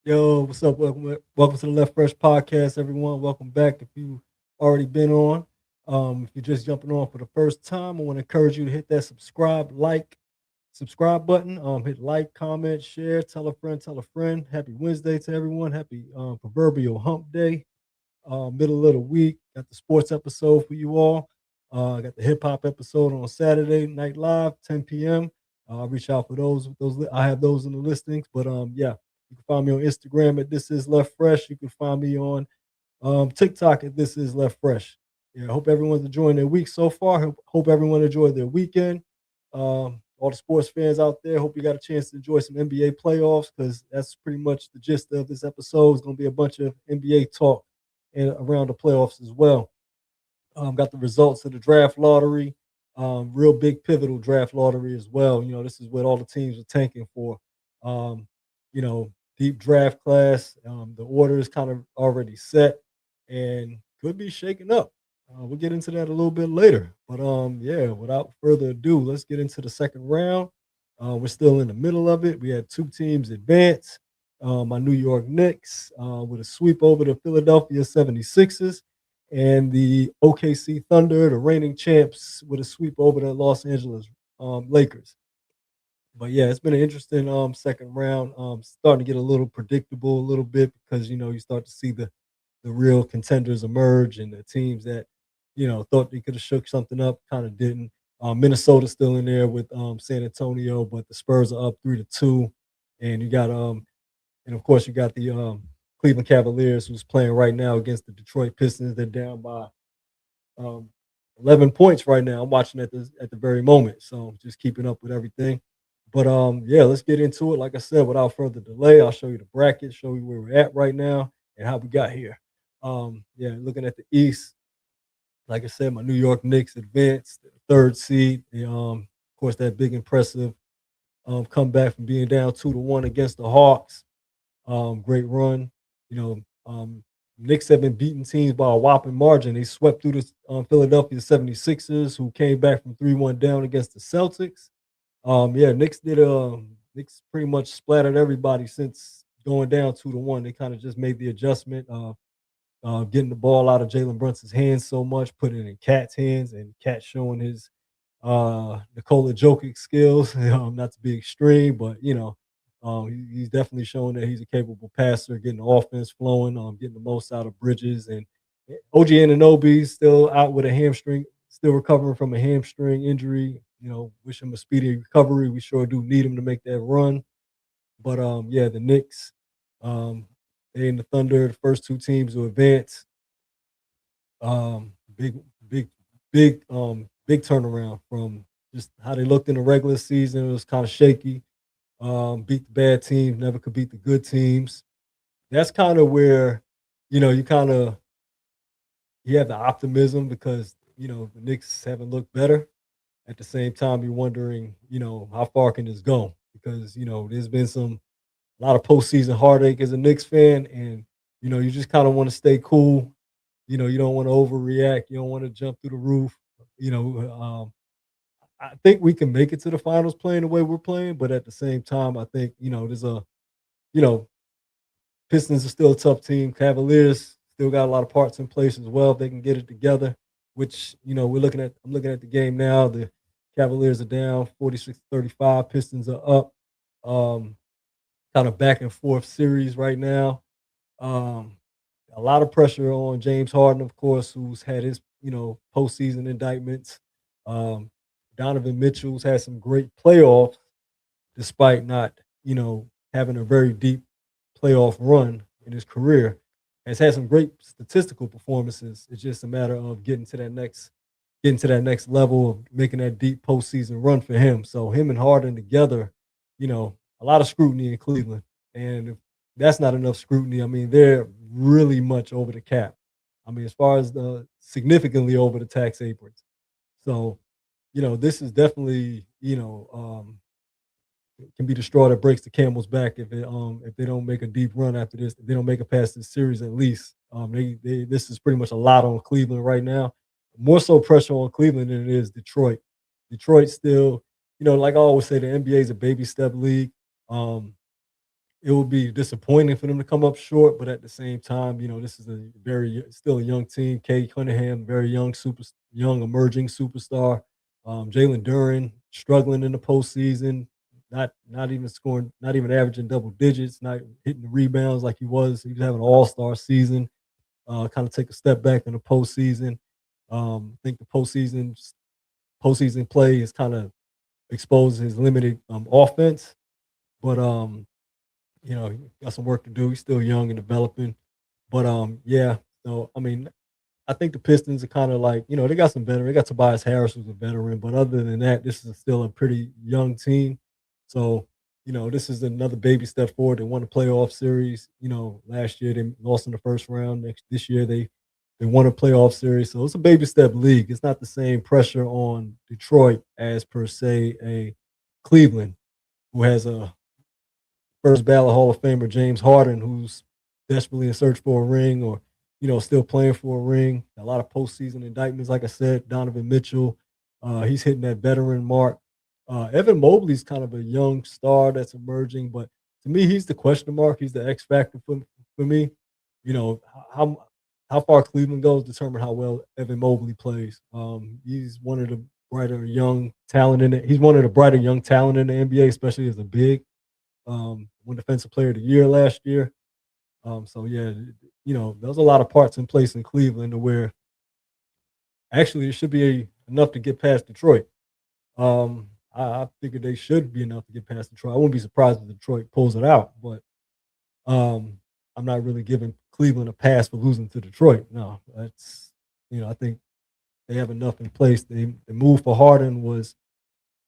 Yo, what's up? Welcome to the Left Fresh podcast, everyone. Welcome back. If you already been on, if you're just jumping on for the first time, I want to encourage you to hit that subscribe button. Hit like, comment, share, tell a friend, tell a friend. Happy Wednesday to everyone. Happy proverbial hump day. Middle of the week. Got the sports episode for you all. Got the hip hop episode on Saturday Night Live, 10 p.m. I'll reach out for those. I have those in the listings. But yeah, you can find me on Instagram at This Is Left Fresh. You can find me on TikTok at This Is Left Fresh. Yeah, I hope everyone's enjoying their week so far. Hope everyone enjoyed their weekend. All the sports fans out there, hope you got a chance to enjoy some NBA playoffs because that's pretty much the gist of this episode. It's going to be a bunch of NBA talk and around the playoffs as well. Got the results of the draft lottery, real big pivotal draft lottery as well. This is what all the teams are tanking for. Um, Deep draft class. The order is kind of already set and could be shaken up. We'll get into that a little bit later. But yeah, without further ado, let's get into the second round. We're still in the middle of it. We had two teams advance. My New York Knicks with a sweep over the Philadelphia 76ers and the OKC Thunder, the reigning champs, with a sweep over the Los Angeles Lakers. But yeah, it's been an interesting second round. Starting to get a little predictable a little bit because you start to see the real contenders emerge and the teams that thought they could have shook something up kind of didn't. Minnesota's still in there with San Antonio, but the Spurs are up 3-2, and you got and of course you got the Cleveland Cavaliers who's playing right now against the Detroit Pistons. They're down by um, 11 points right now. I'm watching at the very moment, so just keeping up with everything. But yeah, let's get into it. Like I said, without further delay, I'll show you the bracket, show you where we're at right now and how we got here. Yeah, looking at the East, like I said, my New York Knicks advanced, third seed. Of course, that big impressive comeback from being down 2-1 against the Hawks. Great run. You know, Knicks have been beating teams by a whopping margin. They swept through the Philadelphia 76ers, who came back from 3-1 down against the Celtics. Yeah, Knicks pretty much splattered everybody since going down 2-1. They kind of just made the adjustment of getting the ball out of Jalen Brunson's hands so much, putting it in Cat's hands, and Cat showing his Nikola Jokic skills. Not to be extreme, but he's definitely showing that he's a capable passer, getting the offense flowing, getting the most out of Bridges, and OG Anunoby still out with a hamstring, still recovering from a hamstring injury. Wish him a speedy recovery. We sure do need him to make that run. But yeah, the Knicks, um, they and the Thunder, the first two teams to advance. Big, big, big turnaround from just how they looked in the regular season. It was kind of shaky. Beat the bad teams, never could beat the good teams. That's kind of where, you kind of you have the optimism because the Knicks haven't looked better. At the same time, you're wondering, how far can this go? Because there's been a lot of postseason heartache as a Knicks fan, and you just kind of want to stay cool. You don't want to overreact. You don't want to jump through the roof. You know, I think we can make it to the finals playing the way we're playing, but at the same time, I think there's you know Pistons are still a tough team. Cavaliers still got a lot of parts in place as well. If they can get it together, which we're looking at. I'm looking at the game now. The Cavaliers are down 46-35. Pistons are up. Um, Kind of back and forth series right now. Um, a lot of pressure on James Harden, of course, who's had his postseason indictments. Um, Donovan Mitchell's had some great playoffs, despite not having a very deep playoff run in his career. Has had some great statistical performances. It's just a matter of getting to that next level of making that deep postseason run for him. So him and Harden together, a lot of scrutiny in Cleveland. And if that's not enough scrutiny, I mean, they're really much over the cap. I mean, as far as the significantly over the tax aprons. So, this is definitely, can be the straw that breaks the camel's back if they don't make a deep run after this. If they don't make it past this series at least. This is pretty much a lot on Cleveland right now. More so pressure on Cleveland than it is Detroit. Detroit still, like I always say, the NBA is a baby step league. Um, it would be disappointing for them to come up short, but at the same time, this is still a young team. Kay Cunningham, very young emerging superstar. Jalen Duren struggling in the postseason, not even scoring, not even averaging double digits, not hitting the rebounds like he was. He was having an all-star season. Kind of take a step back in the postseason. I think the postseason play is kind of exposed his limited offense, but he got some work to do. He's still young and developing. But yeah. So I mean, I think the Pistons are kind of like, they got some veteran. They got Tobias Harris, who's a veteran. But other than that, this is still a pretty young team. So, this is another baby step forward. They won a playoff series. Last year they lost in the first round. This year they won a playoff series. So it's a baby step league. It's not the same pressure on Detroit as per se a Cleveland, who has a first ballot Hall of Famer James Harden, who's desperately in search for a ring, or still playing for a ring. A lot of postseason indictments, like I said. Donovan Mitchell, he's hitting that veteran mark. Evan Mobley's kind of a young star that's emerging, but to me, he's the question mark. He's the X factor for me. How how far Cleveland goes determine how well Evan Mobley plays. He's one of the brighter young talent in it. He's one of the brighter young talent in the NBA, especially as a big. Won Defensive Player of the Year last year. So yeah, there's a lot of parts in place in Cleveland to where actually it should be enough to get past Detroit. I figured they should be enough to get past Detroit. I wouldn't be surprised if Detroit pulls it out, but I'm not really giving Cleveland a pass for losing to Detroit. No, I think they have enough in place. The move for Harden was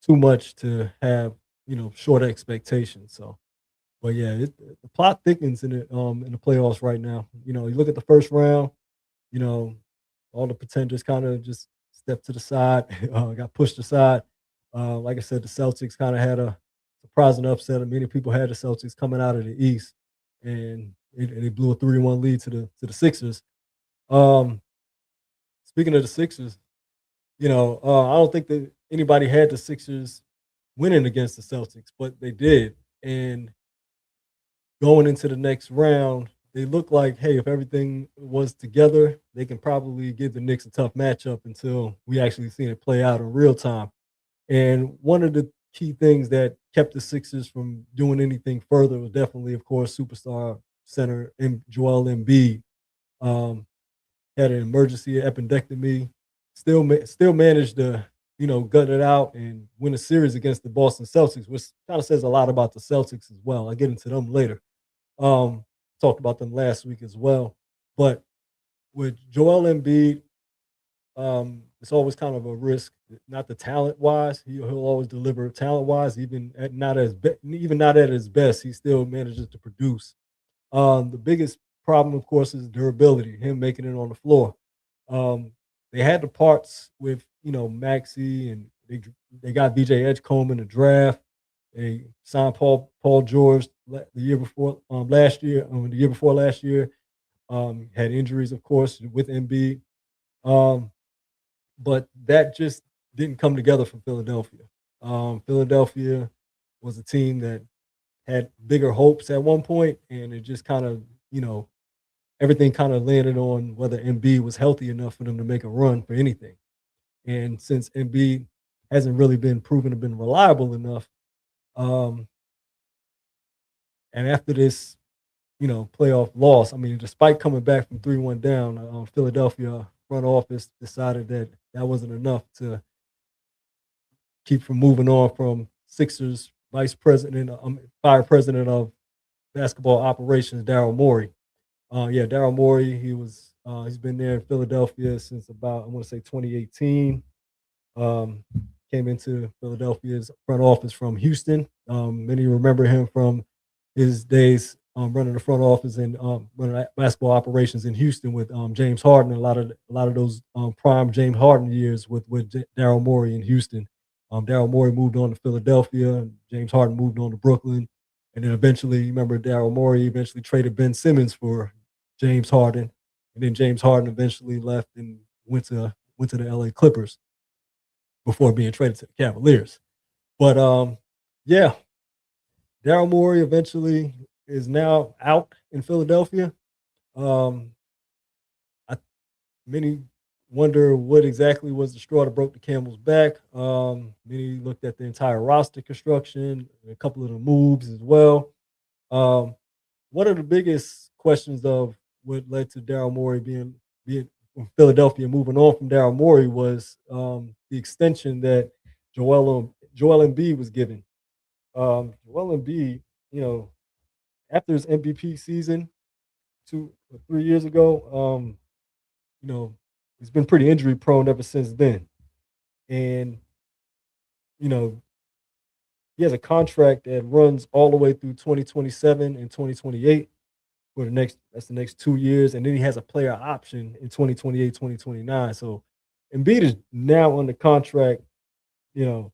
too much to have, short expectations. So, but yeah, the plot thickens in the playoffs right now. You look at the first round. You know, all the pretenders kind of just stepped to the side, got pushed aside. Like I said, the Celtics kind of had a surprising upset. Many people had the Celtics coming out of the East, and they blew a 3-1 lead to the Sixers. Um, Speaking of the Sixers, I don't think that anybody had the Sixers winning against the Celtics, but they did. And going into the next round, they look like, hey, if everything was together, they can probably give the Knicks a tough matchup until we actually see it play out in real time. And one of the key things that kept the Sixers from doing anything further was definitely, of course, superstar center Joel Embiid. Um, Had an emergency appendectomy, still managed to gut it out and win a series against the Boston Celtics, which kind of says a lot about the Celtics as well. I'll get into them later. Um, Talked about them last week as well, but with Joel Embiid, it's always kind of a risk. Not the talent wise, he'll always deliver talent wise, even not at his best, he still manages to produce. The biggest problem, of course, is durability, him making it on the floor. Um, they had the parts with, Maxi, and they got VJ Edgecombe in the draft. They signed Paul George the year before last year. The year before last year, had injuries, of course, with Embiid. Um, but that just didn't come together for Philadelphia. Philadelphia was a team that had bigger hopes at one point, and it just kind of, everything kind of landed on whether Embiid was healthy enough for them to make a run for anything. And since Embiid hasn't really been proven to been reliable enough, um, and after this, playoff loss, I mean, despite coming back from 3-1 down, Philadelphia front office decided that that wasn't enough to keep from moving on from Sixers fire president of basketball operations, Daryl Morey. Yeah, Daryl Morey. He's been there in Philadelphia since about, I want to say, 2018. Um, Came into Philadelphia's front office from Houston. Many remember him from his days running the front office and running basketball operations in Houston with James Harden. A lot of those prime James Harden years with Daryl Morey in Houston. Daryl Morey moved on to Philadelphia, and James Harden moved on to Brooklyn, and then eventually, remember, Daryl Morey eventually traded Ben Simmons for James Harden, and then James Harden eventually left and went to the LA Clippers before being traded to the Cavaliers. But yeah, Daryl Morey eventually is now out in Philadelphia. Um, I Many wonder what exactly was the straw that broke the camel's back. Many looked at the entire roster construction, a couple of the moves as well. Um, One of the biggest questions of what led to Daryl Morey being from Philadelphia moving on from Daryl Morey was the extension that Joel Embiid was given. Joel Embiid, you know, after his MVP season 2 or 3 years ago, you know, he's been pretty injury prone ever since then. And, you know, he has a contract that runs all the way through 2027 and 2028 for the next 2 years. And then he has a player option in 2028, 2029. So Embiid is now on the contract, you know,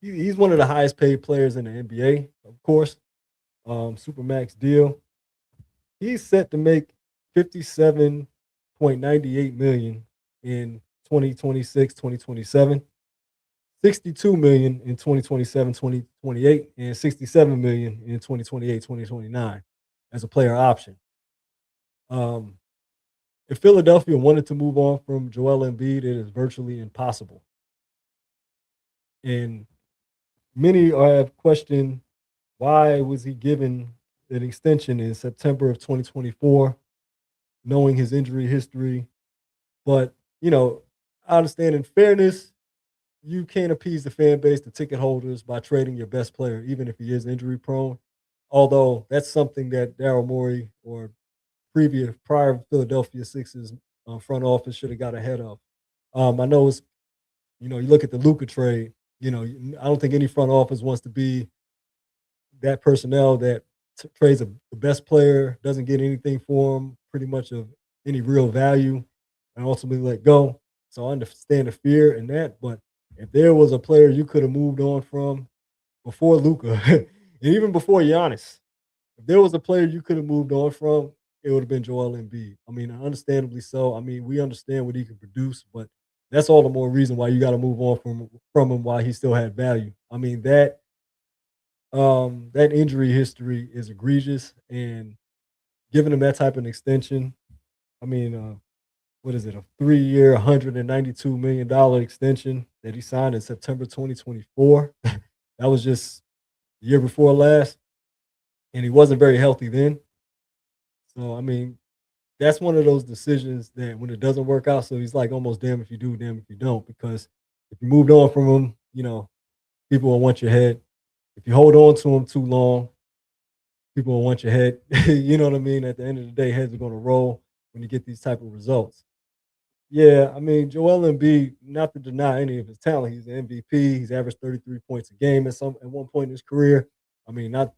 he's one of the highest paid players in the NBA, of course. Supermax deal. He's set to make 57.98 million in 2026, 2027, 62 million in 2027, 2028, and 67 million in 2028, 2029 as a player option. Um, if Philadelphia wanted to move on from Joel Embiid, it is virtually impossible. And many have questioned why was he given an extension in September of 2024, knowing his injury history. But, I understand in fairness, you can't appease the fan base, the ticket holders, by trading your best player, even if he is injury prone. Although that's something that Daryl Morey or prior Philadelphia Sixers front office should have got ahead of. I know it's, you look at the Luca trade, I don't think any front office wants to be that personnel that trades the best player, doesn't get anything for him, pretty much of any real value, and ultimately let go. So I understand the fear in that. But if there was a player you could have moved on from before Luca, and even before Giannis, if there was a player you could have moved on from, it would have been Joel Embiid. I mean, understandably so. I mean, we understand what he can produce, but that's all the more reason why you got to move on from him while he still had value. I mean, that injury history is egregious, and giving him that type of extension, I mean, what is it, a 3 year, $192 million extension that he signed in September 2024? That was just the year before last, and he wasn't very healthy then. So, I mean, that's one of those decisions that when it doesn't work out, so he's like almost damn if you do, damn if you don't, because if you moved on from him, people will want your head. If you hold on to him too long, people will want your head. You know what I mean? At the end of the day, heads are going to roll when you get these type of results. Yeah, I mean, Joel Embiid, not to deny any of his talent, he's an MVP. He's averaged 33 points a game at one point in his career. I mean, not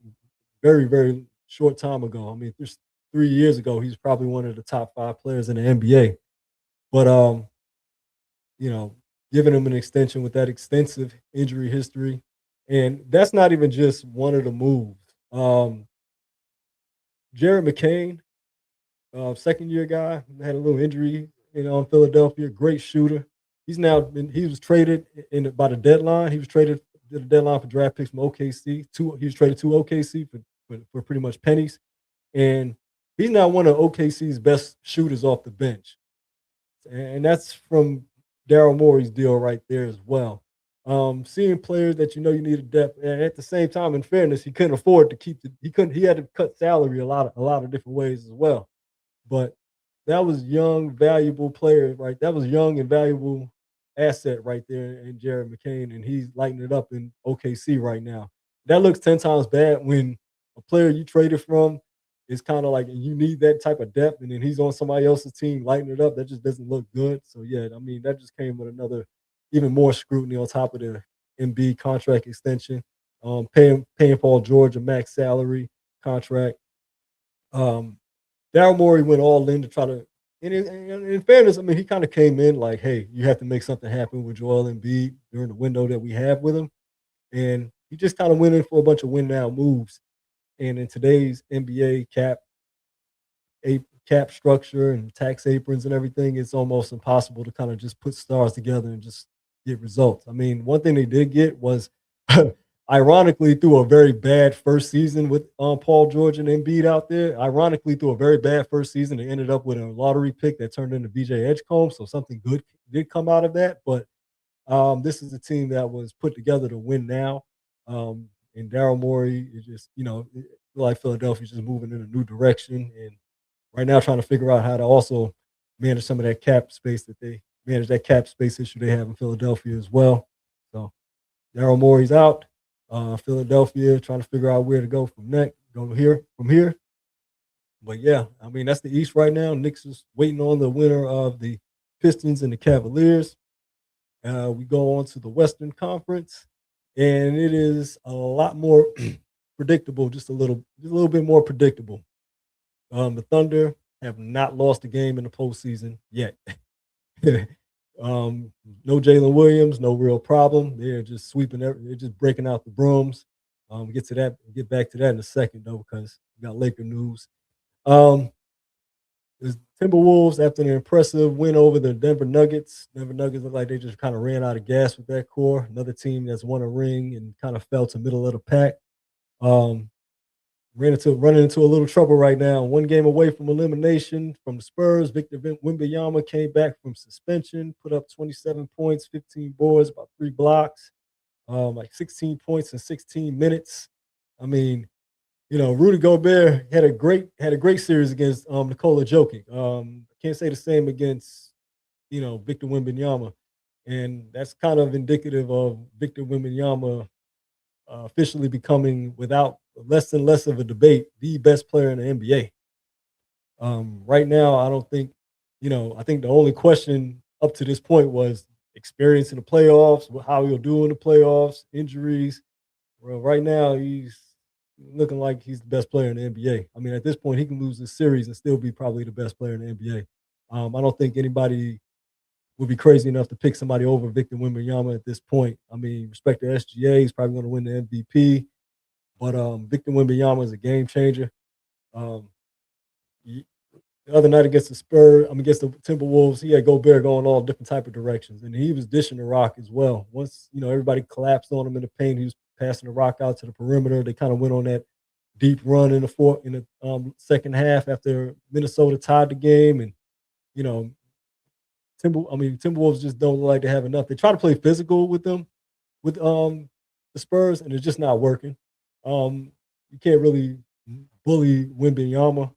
very, very short time ago. I mean, just 3 years ago, he's probably one of the top five players in the NBA. But you know, giving him an extension with that extensive injury history, and that's not even just one of the moves. Jared McCain, second year guy, had a little injury, in Philadelphia. Great shooter. He was traded by the deadline. He was traded to the deadline for draft picks from OKC. He was traded to OKC for pretty much pennies, and he's now one of OKC's best shooters off the bench, and that's from Daryl Morey's deal right there as well. Seeing players that you needed depth, and at the same time, in fairness, he couldn't afford to keep he had to cut salary a lot of different ways as well. But that was young, valuable player, right? That was young and valuable asset right there in Jared McCain, and he's lighting it up in OKC right now. That looks 10 times bad when a player you traded from is kind of like you need that type of depth, and then he's on somebody else's team lighting it up. That just doesn't look good. So yeah, I mean that just came with another even more scrutiny on top of the MB contract extension. Paying Paul George a max salary contract. Um, Daryl Morey went all in to try to. And in fairness, I mean, he kind of came in like, "Hey, you have to make something happen with Joel Embiid during the window that we have with him," and he just kind of went in for a bunch of win now moves. And in today's NBA cap structure and tax aprons and everything, it's almost impossible to kind of just put stars together and just get results. I mean, one thing they did get was ironically, through a very bad first season with Paul George and Embiid out there, ironically, through a very bad first season, they ended up with a lottery pick that turned into BJ Edgecombe. So something good did come out of that. But this is a team that was put together to win now. And Daryl Morey is just, like Philadelphia's just moving in a new direction. And right now, trying to figure out how to also manage some of that cap space issue they have in Philadelphia as well. So Daryl Morey's out. Philadelphia trying to figure out where to go from here. But yeah, I mean that's the East right now. Knicks is waiting on the winner of the Pistons and the Cavaliers. We go on to the Western Conference, and it is a lot more predictable, just a little bit more predictable. The Thunder have not lost a game in the postseason yet. No Jalen Williams, no real problem. They're just they're just breaking out the brooms. Get back to that in a second though, because we got Laker news. The Timberwolves, after an impressive win over the Denver Nuggets, look like they just kind of ran out of gas with that core. Another team that's won a ring and kind of fell to middle of the pack. Um, running into a little trouble right now. One game away from elimination from the Spurs. Victor Wembanyama came back from suspension, put up 27 points, 15 boards, about 3 blocks, like 16 points in 16 minutes. I mean, Rudy Gobert had a great series against Nikola Jokic. Can't say the same against Victor Wembanyama, and that's kind of indicative of Victor Wembanyama officially becoming, without less and less of a debate, the best player in the NBA. Right now, I don't think, I think the only question up to this point was experience in the playoffs, how he'll do in the playoffs, injuries. Well, right now, he's looking like he's the best player in the NBA. I mean, at this point, he can lose this series and still be probably the best player in the NBA. I don't think anybody would be crazy enough to pick somebody over Victor Wembanyama at this point. I mean, respect to SGA, he's probably going to win the MVP, but Victor Wembanyama is a game changer. Um, the other night against against the Timberwolves, he had Gobert going all different type of directions, and he was dishing the rock as well. Once everybody collapsed on him in the paint, he was passing the rock out to the perimeter. They kind of went on that deep run in the second half after Minnesota tied the game, and you know Timberwolves just don't look like they have enough. They try to play physical with them, with the Spurs, and it's just not working. You can't really bully Wembanyama.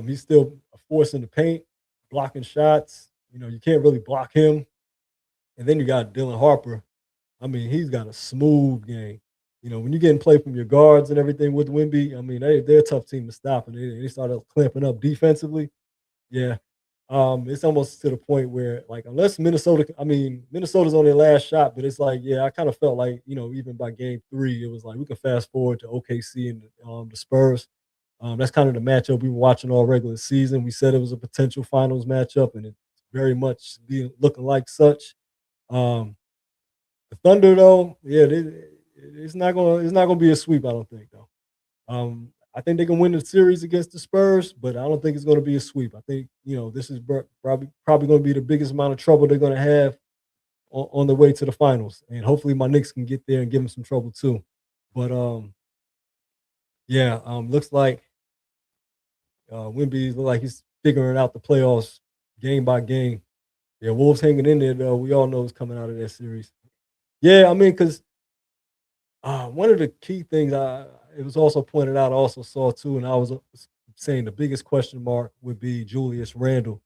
He's still a force in the paint, blocking shots. You can't really block him. And then you got Dylan Harper. I mean, he's got a smooth game. When you're getting play from your guards and everything with Wemby, I mean, they're a tough team to stop, and they started clamping up defensively. Yeah, it's almost to the point where, like, unless Minnesota's on their last shot, but it's like, yeah, I kind of felt like, even by game 3, it was like we can fast forward to OKC and the Spurs. That's kind of the matchup we were watching all regular season. We said it was a potential finals matchup, and it's very much looking like such. The Thunder, though, yeah, it's not gonna be a sweep. I don't think, though. I think they can win the series against the Spurs, but I don't think it's going to be a sweep. I think this is probably going to be the biggest amount of trouble they're going to have on the way to the finals, and hopefully my Knicks can get there and give them some trouble too. But yeah, looks like Wemby look like he's figuring out the playoffs game by game. Yeah, Wolves hanging in there though. We all know what's coming out of that series. Yeah, I mean, because one of the key things it was also pointed out, I also saw too, and I was saying the biggest question mark would be Julius Randle,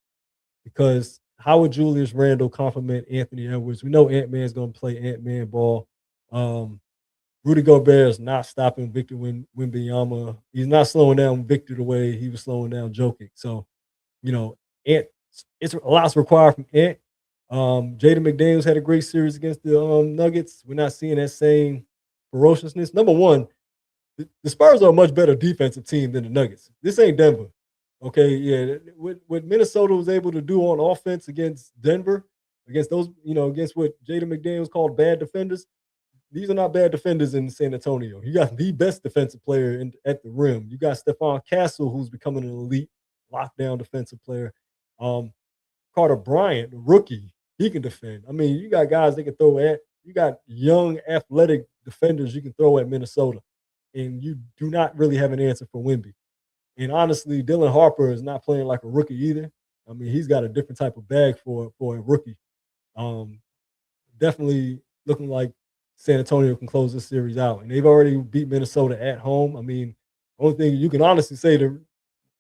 because how would Julius Randle complement Anthony Edwards? We know Ant Man's going to play Ant Man ball. Rudy Gobert is not stopping Victor Wembanyama. He's not slowing down Victor the way he was slowing down Jokic. So, Ant, it's a lot's required from Ant. Jaden McDaniels had a great series against the Nuggets. We're not seeing that same ferociousness. Number one, the Spurs are a much better defensive team than the Nuggets. This ain't Denver. Okay, yeah. What Minnesota was able to do on offense against Denver, against those, against what Jaden McDaniels called bad defenders, these are not bad defenders in San Antonio. You got the best defensive player at the rim. You got Stephon Castle, who's becoming an elite lockdown defensive player. Carter Bryant, the rookie, he can defend. I mean, you got guys they can throw at. you got young, athletic defenders you can throw at Minnesota, and you do not really have an answer for Wemby. And honestly, Dylan Harper is not playing like a rookie either. I mean, he's got a different type of bag for a rookie. Um, Definitely looking like San Antonio can close this series out, and they've already beat Minnesota at home. I mean, only thing you can honestly say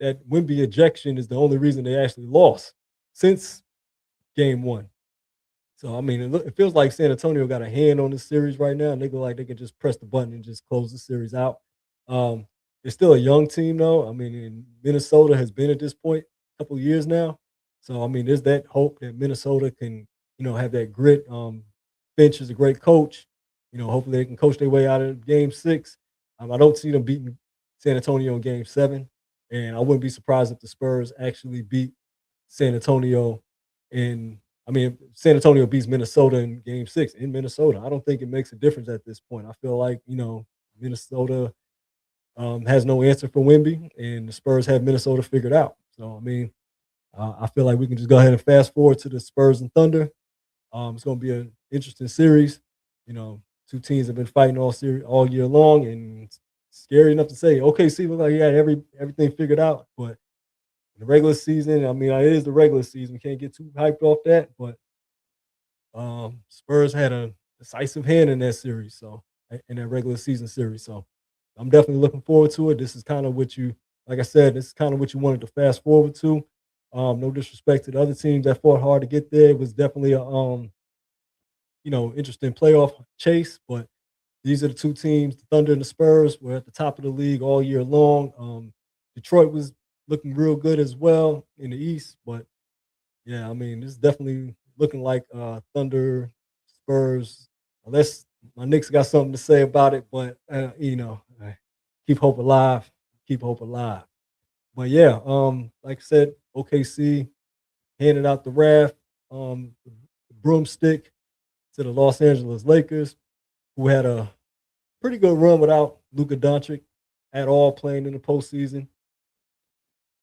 that Wemby ejection is the only reason they actually lost since Game One. So I mean, it feels like San Antonio got a hand on this series right now, and they go like they can just press the button and just close the series out. Um, it's still a young team, though. I mean, and Minnesota has been at this point a couple of years now. So I mean, there's that hope that Minnesota can, have that grit. Finch is a great coach. Hopefully they can coach their way out of Game 6. I don't see them beating San Antonio in Game 7, and I wouldn't be surprised if the Spurs actually beat San Antonio in I mean, if San Antonio beats Minnesota in Game 6 in Minnesota. I don't think it makes a difference at this point. I feel like, Minnesota has no answer for Wemby, and the Spurs have Minnesota figured out. So, I mean, I feel like we can just go ahead and fast forward to the Spurs and Thunder. It's going to be an interesting series. Two teams have been fighting all year long, and it's scary enough to say OKC look like he had everything figured out, but the regular season, I mean, it is the regular season. We can't get too hyped off that, but Spurs had a decisive hand in that series, so in that regular season series. So I'm definitely looking forward to it. This is kind of like I said, this is kind of what you wanted to fast forward to. No disrespect to the other teams that fought hard to get there. It was definitely a interesting playoff chase, but these are the two teams, the Thunder and the Spurs, were at the top of the league all year long. Detroit was looking real good as well in the East, but yeah, I mean, it's definitely looking like Thunder, Spurs, unless my Knicks got something to say about it, but keep hope alive, keep hope alive. But yeah, like I said, OKC handed out the broomstick to the Los Angeles Lakers, who had a pretty good run without Luka Doncic at all playing in the postseason.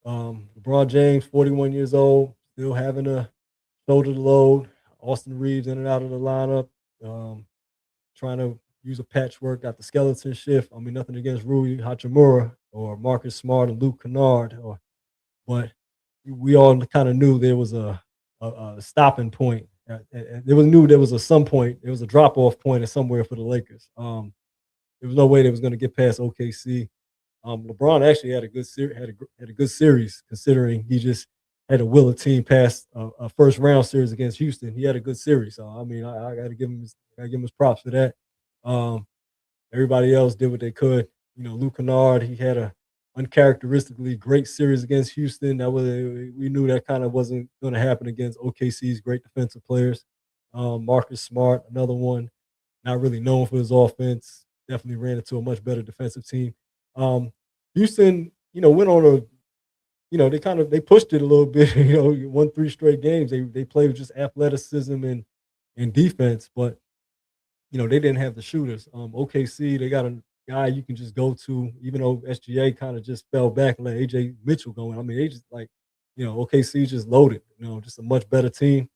LeBron James, 41 years old, still having a shoulder to load. Austin Reeves in and out of the lineup, trying to use a patchwork, got the skeleton shift. I mean, nothing against Rui Hachimura or Marcus Smart and Luke Kennard, but we all kind of knew there was a stopping point. There was a some point. There was a drop off point at somewhere for the Lakers. There was no way they was going to get past OKC. LeBron actually had a good series considering he just had to will a team past a first round series against Houston. He had a good series, so I mean, I got to give him his props for that. Everybody else did what they could. Luke Kennard, he had a uncharacteristically great series against Houston. We knew that kind of wasn't going to happen against OKC's great defensive players. Marcus Smart, another one, not really known for his offense. Definitely ran into a much better defensive team. Houston, went on they pushed it a little bit. Won 3 straight games. They played with just athleticism and defense, but they didn't have the shooters. OKC, they got a guy you can just go to, even though SGA kind of just fell back and let AJ Mitchell go in. I mean, they just OKC just loaded. Just a much better team,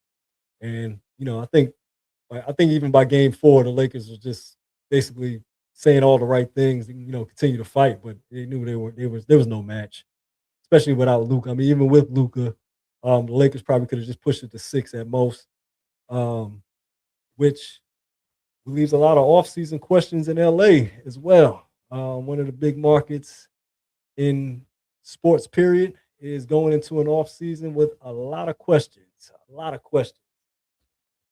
and I think even by Game 4, the Lakers was just basically saying all the right things, continue to fight, but they knew there was no match, especially without Luka. I mean, even with Luka, the Lakers probably could have just pushed it to 6 at most, which leaves a lot of offseason questions in LA as well. One of the big markets in sports, period, is going into an offseason with a lot of questions.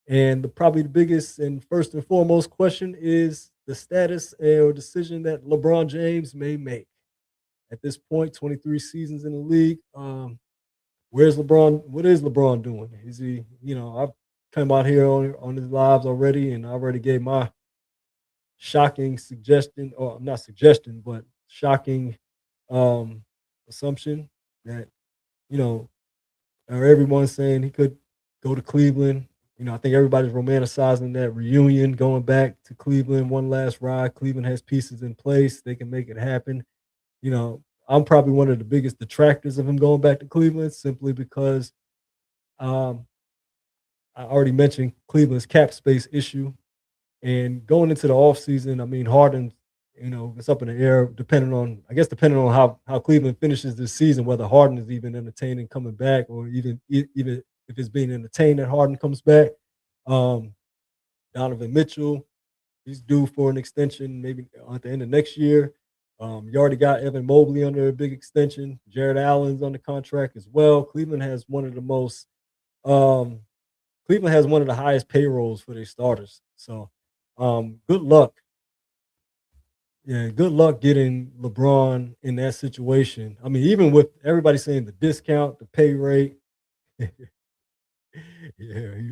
And probably the biggest and first and foremost question is the status or decision that LeBron James may make. At this point, 23 seasons in the league, where's LeBron? What is LeBron doing? Is he, I've come out here on his lives already, and I already gave my shocking suggestion, or not suggestion, but shocking assumption that, or everyone's saying he could go to Cleveland. I think everybody's romanticizing that reunion, going back to Cleveland, one last ride. Cleveland has pieces in place. They can make it happen. I'm probably one of the biggest detractors of him going back to Cleveland simply because I already mentioned Cleveland's cap space issue. And going into the offseason, I mean, Harden, it's up in the air depending on how Cleveland finishes this season, whether Harden is even entertaining coming back, or even if it's being entertained that Harden comes back. Um, Donovan Mitchell, he's due for an extension maybe at the end of next year. You already got Evan Mobley under a big extension. Jared Allen's under contract as well. Um, Cleveland has one of the highest payrolls for their starters. So, good luck. Yeah, good luck getting LeBron in that situation. I mean, even with everybody saying the discount, the pay rate, yeah,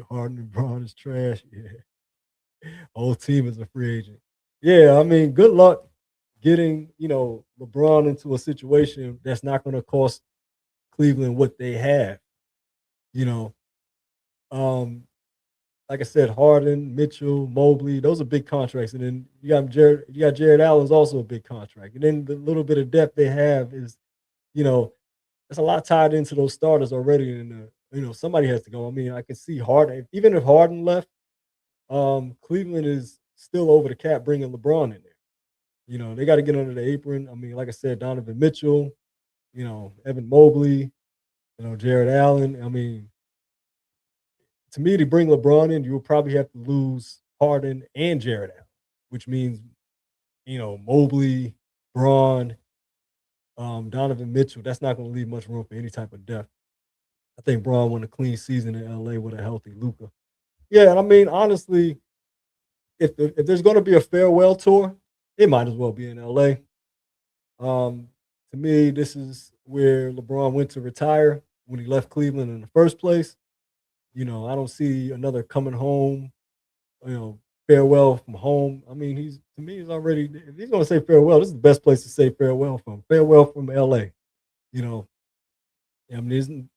Harden LeBron is trash. Yeah, whole team is a free agent. Yeah, I mean, good luck getting LeBron into a situation that's not going to cost Cleveland what they have. You know, um, like I said, Harden, Mitchell, Mobley, those are big contracts. And then you got Jared Allen's also a big contract. And then the little bit of depth they have is, you know, that's a lot tied into those starters already. And somebody has to go. I mean, I can see Harden. Even if Harden left, Cleveland is still over the cap bringing LeBron in there. They got to get under the apron. I mean, like I said, Donovan Mitchell, Evan Mobley, Jared Allen. I mean, to me, to bring LeBron in, you will probably have to lose Harden and Jared Allen, which means, Mobley, Braun, Donovan Mitchell. That's not going to leave much room for any type of depth. I think Braun won a clean season in LA with a healthy Luca. Yeah, and I mean, honestly, if there's going to be a farewell tour, it might as well be in LA. Um, to me, this is where LeBron went to retire when he left Cleveland in the first place. I don't see another coming home, you know, farewell from home. I mean, he's already, if he's gonna say farewell, this is the best place to say farewell from. Farewell from LA. You know, I mean,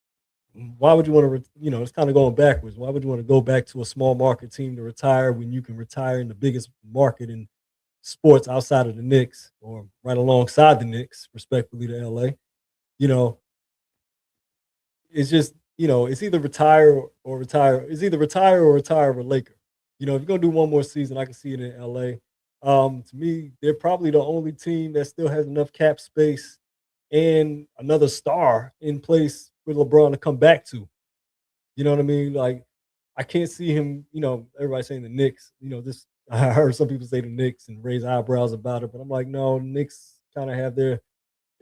why would you want to, it's kind of going backwards. Why would you want to go back to a small market team to retire when you can retire in the biggest market in sports outside of the Knicks, or right alongside the Knicks, respectfully to LA? You know, it's just, it's either retire or retire. It's either retire or retire a Laker. If you're gonna do one more season, I can see it in LA. To me, they're probably the only team that still has enough cap space and another star in place for LeBron to come back to. You know what I mean? Like, I can't see him. Everybody saying the Knicks. This I heard some people say the Knicks and raise eyebrows about it, but I'm like, no, the Knicks kind of have they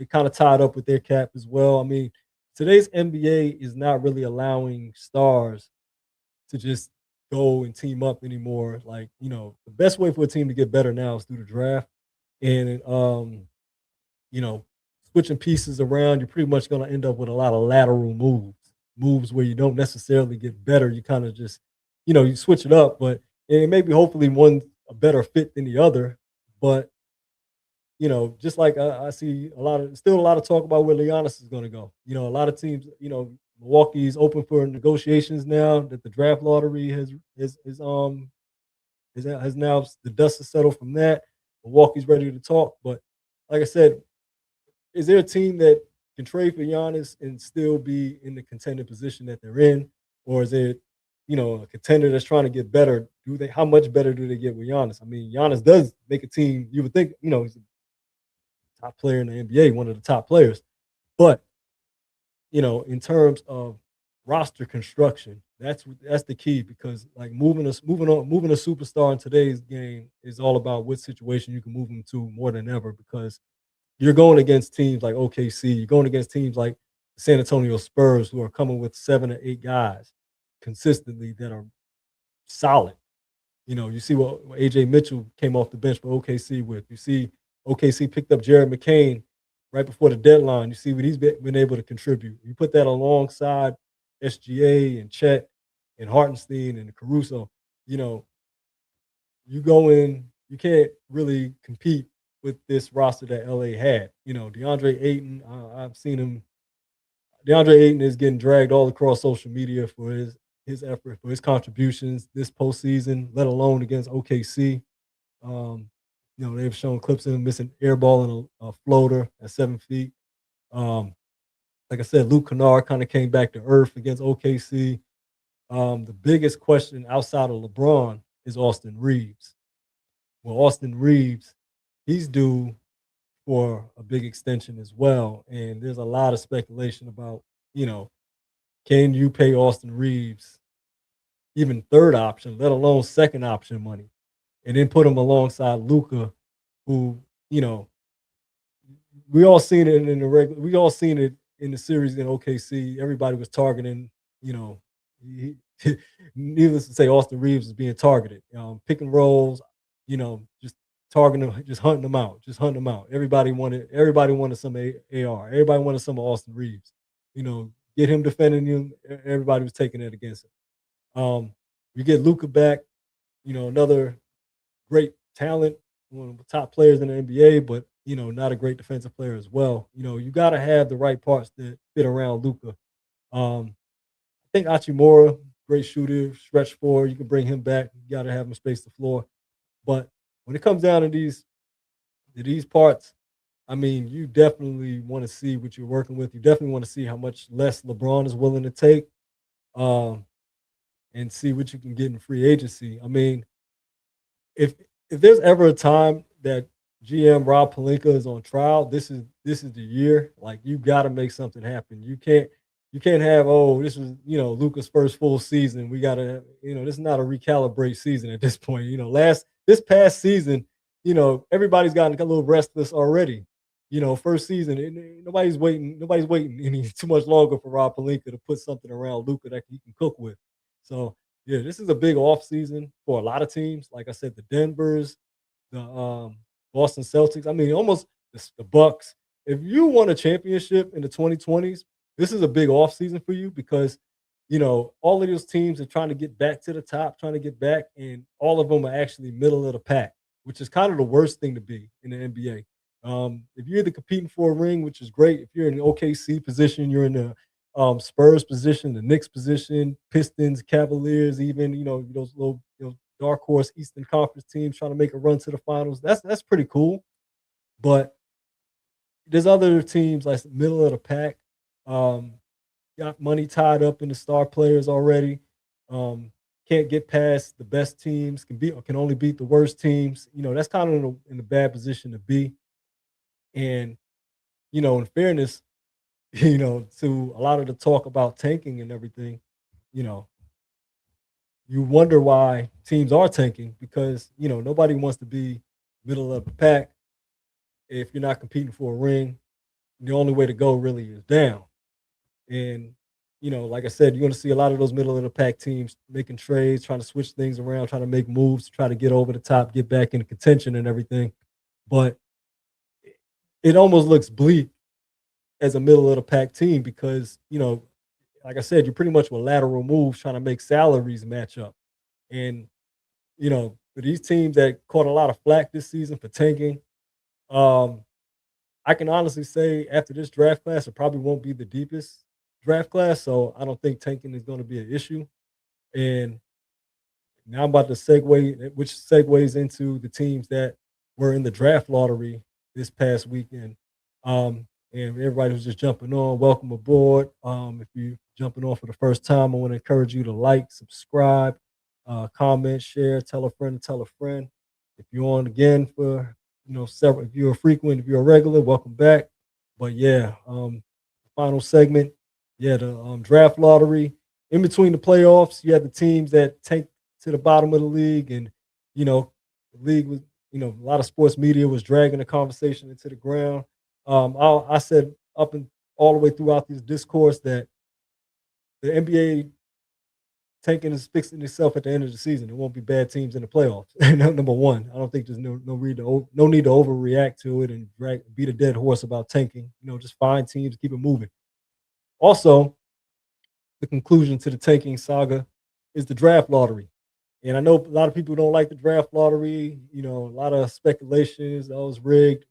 kind of tied up with their cap as well. I mean, today's NBA is not really allowing stars to just go and team up anymore. Like, the best way for a team to get better now is through the draft. And you know, switching pieces around, you're pretty much gonna end up with a lot of lateral moves. Moves where you don't necessarily get better. You kind of just, you switch it up, but and maybe hopefully one's a better fit than the other. But just like I see still a lot of talk about where Giannis is going to go. A lot of teams, Milwaukee's open for negotiations now that the draft lottery has now, the dust has settled from that. Milwaukee's ready to talk, but like I said, is there a team that can trade for Giannis and still be in the contender position that they're in, or is it a contender that's trying to get better? How much better do they get with Giannis? I mean, Giannis does make a team. You would think, he's top player in the NBA, one of the top players. But in terms of roster construction, that's the key, because like moving a superstar in today's game is all about what situation you can move them to more than ever, because you're going against teams like OKC, you're going against teams like the San Antonio Spurs, who are coming with 7 or 8 guys consistently that are solid. You see what AJ Mitchell came off the bench for OKC with. You see OKC picked up Jared McCain right before the deadline. You see what he's been able to contribute. You put that alongside SGA and Chet and Hartenstein and Caruso. You know, you go in, you can't really compete with this roster that LA had. DeAndre Ayton, I've seen him. DeAndre Ayton is getting dragged all across social media for his effort, for his contributions this postseason, let alone against OKC. Um, they've shown clips of him missing air ball in a floater at 7 feet. Um, like I said, Luke Kennard kind of came back to earth against OKC. The biggest question outside of LeBron is Austin Reeves. Well, Austin Reeves, he's due for a big extension as well. And there's a lot of speculation about, you know, can you pay Austin Reeves even third option, let alone second option money, and then put him alongside Luca, who, you know, we all seen it in the regular. We all seen it in the series in OKC. Everybody was targeting. You know, he, needless to say, Austin Reeves is being targeted. Pick and rolls. You know, just targeting him, just hunting them out, just hunting them out. Everybody wanted. Everybody wanted some AR. Everybody wanted some of Austin Reeves. You know, get him defending him. Everybody was taking it against him. You get Luca back. You know, another great talent, one of the top players in the NBA, but not a great defensive player as well. You got to have the right parts that fit around Luca. I think Achimura, great shooter, stretch four. You can bring him back. You got to have him space the floor. But when it comes down to these parts, I mean, you definitely want to see what you're working with. You definitely want to see how much less LeBron is willing to take, um, and see what you can get in free agency. I mean, if if there's ever a time that GM Rob Pelinka is on trial, this is the year. Like you got to make something happen. You can't have, oh, this was Luca's first full season. We got to this is not a recalibrate season at this point. This past season, everybody's gotten a little restless already. First season, nobody's waiting any too much longer for Rob Pelinka to put something around Luca that he can cook with. So yeah, this is a big off season for a lot of teams. Like I said, the Denvers, the Boston Celtics. I mean, almost the Bucks. If you won a championship in the 2020s, this is a big off season for you because all of those teams are trying to get back to the top, trying to get back, and all of them are actually middle of the pack, which is kind of the worst thing to be in the NBA. If you're either competing for a ring, which is great, if you're in the OKC position, you're in the Spurs position, the Knicks position, Pistons, Cavaliers, even those little dark horse Eastern Conference teams trying to make a run to the finals. That's pretty cool. But there's other teams like middle of the pack, um, got money tied up in the star players already. Um, can't get past the best teams. Can only beat the worst teams. That's kind of in a bad position to be. And in fairness, to a lot of the talk about tanking and everything, you know, you wonder why teams are tanking because nobody wants to be middle of the pack if you're not competing for a ring. The only way to go really is down. And like I said, you're going to see a lot of those middle of the pack teams making trades, trying to switch things around, trying to make moves, to try to get over the top, get back into contention and everything. But it almost looks bleak as a middle of the pack team because like I said, you're pretty much with lateral moves trying to make salaries match up. And for these teams that caught a lot of flack this season for tanking, um, I can honestly say after this draft class, it probably won't be the deepest draft class. So I don't think tanking is going to be an issue. And now I'm about to segue, which segues into the teams that were in the draft lottery this past weekend. And everybody who's just jumping on, welcome aboard. If you're jumping on for the first time, I want to encourage you to like, subscribe, comment, share, tell a friend, tell a friend. If you're on again for several, if you're a frequent, if you're a regular, welcome back. But yeah, final segment. Yeah, the draft lottery. In between the playoffs, you had the teams that tank to the bottom of the league, and the league was, a lot of sports media was dragging the conversation into the ground. I said up and all the way throughout this discourse that the NBA tanking is fixing itself at the end of the season. There won't be bad teams in the playoffs. Number one, I don't think there's no need to overreact to it and beat a dead horse about tanking. Just find teams, keep it moving. Also, the conclusion to the tanking saga is the draft lottery. And I know a lot of people don't like the draft lottery. A lot of speculations. That was rigged.